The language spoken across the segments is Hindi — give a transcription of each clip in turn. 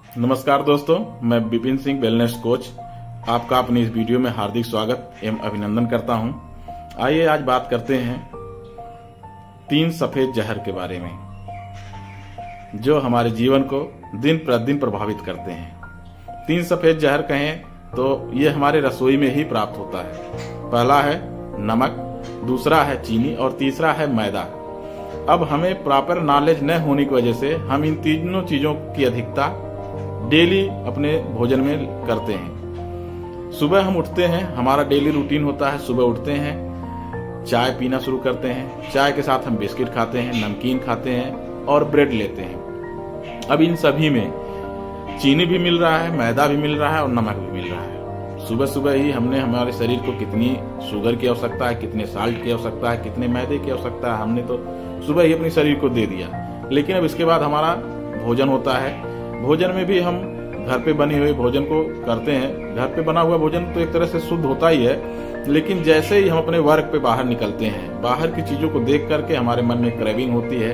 नमस्कार दोस्तों, मैं विपिन सिंह वेलनेस कोच आपका अपनी इस वीडियो में हार्दिक स्वागत एवं अभिनंदन करता हूं। आइए आज बात करते हैं 3 सफेद जहर के बारे में जो हमारे जीवन को दिन प्रतिदिन प्रभावित करते हैं। 3 सफेद जहर कहें तो ये हमारे रसोई में ही प्राप्त होता है। पहला है नमक, दूसरा है चीनी और तीसरा है मैदा। अब हमें प्रॉपर नॉलेज न होने की वजह से हम इन तीनों चीजों की अधिकता डेली अपने भोजन में करते हैं। सुबह हम उठते हैं, हमारा डेली रूटीन होता है, सुबह उठते हैं, चाय पीना शुरू करते हैं। चाय के साथ हम बिस्किट खाते हैं, नमकीन खाते हैं और ब्रेड लेते हैं। अब इन सभी में चीनी भी मिल रहा है, मैदा भी मिल रहा है और नमक भी मिल रहा है। सुबह सुबह ही हमने हमारे शरीर को कितनी शुगर की आवश्यकता है, कितने साल्ट की आवश्यकता है, कितने मैदे की आवश्यकता है, हमने तो सुबह ही अपने शरीर को दे दिया। लेकिन अब इसके बाद हमारा भोजन होता है। भोजन में भी हम घर पे बने हुए भोजन को करते हैं। घर पे बना हुआ भोजन तो एक तरह से शुद्ध होता ही है, लेकिन जैसे ही हम अपने वर्क पे बाहर निकलते हैं, बाहर की चीजों को देख करके हमारे मन में क्रेविंग होती है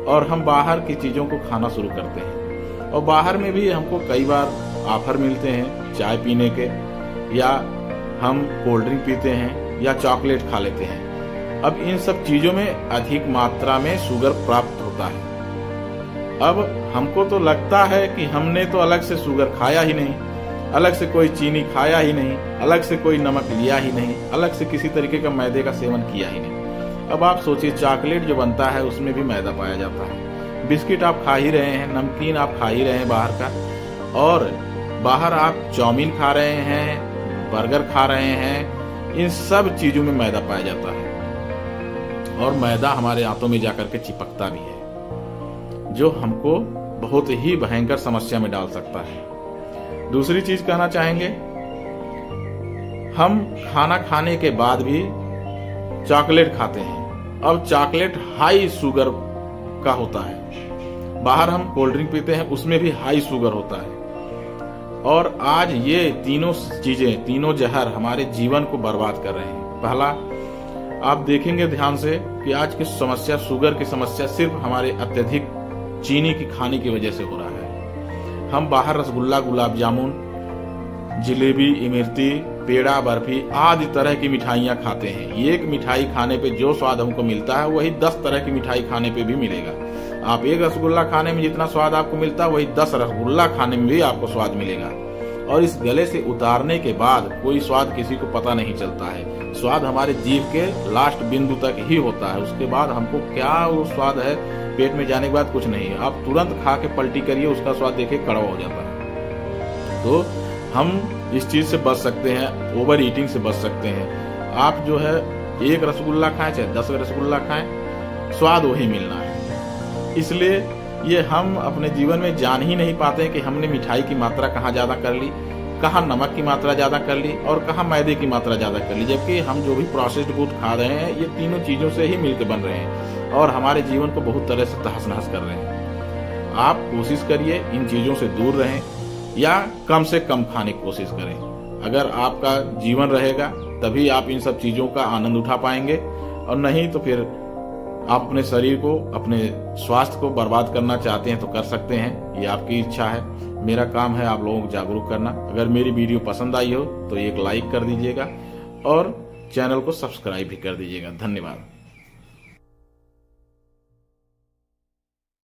और हम बाहर की चीजों को खाना शुरू करते हैं। और बाहर में भी हमको कई बार ऑफर मिलते हैं चाय पीने के, या हम कोल्ड ड्रिंक पीते हैं या चॉकलेट खा लेते हैं। अब इन सब चीजों में अधिक मात्रा में शुगर प्राप्त होता है। अब हमको तो लगता है कि हमने तो अलग से शुगर खाया ही नहीं, अलग से कोई चीनी खाया ही नहीं, अलग से कोई नमक लिया ही नहीं, अलग से किसी तरीके का मैदे का सेवन किया ही नहीं। अब आप सोचिए, चॉकलेट जो बनता है उसमें भी मैदा पाया जाता है, बिस्किट आप खा ही रहे हैं, नमकीन आप खा ही रहे हैं बाहर का, और बाहर आप चाउमीन खा रहे हैं, बर्गर खा रहे हैं। इन सब चीजों में मैदा पाया जाता है और मैदा हमारे आंतों में जाकर के चिपकता भी है, जो हमको बहुत ही भयंकर समस्या में डाल सकता है। दूसरी चीज कहना चाहेंगे, हम खाना खाने के बाद भी चॉकलेट खाते हैं। अब चॉकलेट हाई शुगर का होता है। बाहर हम कोल्ड ड्रिंक पीते हैं, उसमें भी हाई शुगर होता है। और आज ये तीनों चीजें, तीनों जहर हमारे जीवन को बर्बाद कर रहे हैं। पहला, आप देखेंगे ध्यान से कि आज की समस्या, शुगर की समस्या सिर्फ हमारे अत्यधिक चीनी की खाने की वजह से हो रहा है। हम बाहर रसगुल्ला, गुलाब जामुन, जलेबी, इमरती, पेड़ा, बर्फी आदि तरह की मिठाइयां खाते हैं। एक मिठाई खाने पे जो स्वाद हमको मिलता है वही 10 तरह की मिठाई खाने पे भी मिलेगा। आप एक रसगुल्ला खाने में जितना स्वाद आपको मिलता है वही 10 रसगुल्ला खाने में भी आपको स्वाद मिलेगा। और इस गले से उतारने के बाद कोई स्वाद किसी को पता नहीं चलता है। स्वाद हमारे जीभ के लास्ट बिंदु तक ही होता है। उसके बाद हमको क्या वो स्वाद है, पेट में जाने के बाद कुछ नहीं है। आप तुरंत खा के पलटी करिए, उसका स्वाद देखिए कड़वा हो जाता है। तो हम इस चीज से बच सकते हैं, ओवर ईटिंग से बच सकते हैं। आप जो है एक रसगुल्ला खाएं चाहे 10 रसगुल्ला खाएं, स्वाद वही मिलना है। इसलिए ये हम अपने जीवन में जान ही नहीं पाते कि हमने मिठाई की मात्रा कहाँ ज्यादा कर ली, कहाँ नमक की मात्रा ज्यादा कर ली और कहाँ मैदे की मात्रा ज्यादा कर ली। जबकि हम जो भी प्रोसेस्ड फूड खा रहे हैं ये तीनों चीजों से ही मिलकर बन रहे हैं और हमारे जीवन को बहुत तरह से तहस नहस कर रहे हैं। आप कोशिश करिए इन चीजों से दूर रहें या कम से कम खाने की कोशिश करें। अगर आपका जीवन रहेगा तभी आप इन सब चीजों का आनंद उठा पाएंगे, और नहीं तो फिर आप अपने शरीर को, अपने स्वास्थ्य को बर्बाद करना चाहते हैं तो कर सकते हैं, ये आपकी इच्छा है। मेरा काम है आप लोगों को जागरूक करना। अगर मेरी वीडियो पसंद आई हो तो एक लाइक कर दीजिएगा और चैनल को सब्सक्राइब भी कर दीजिएगा। धन्यवाद।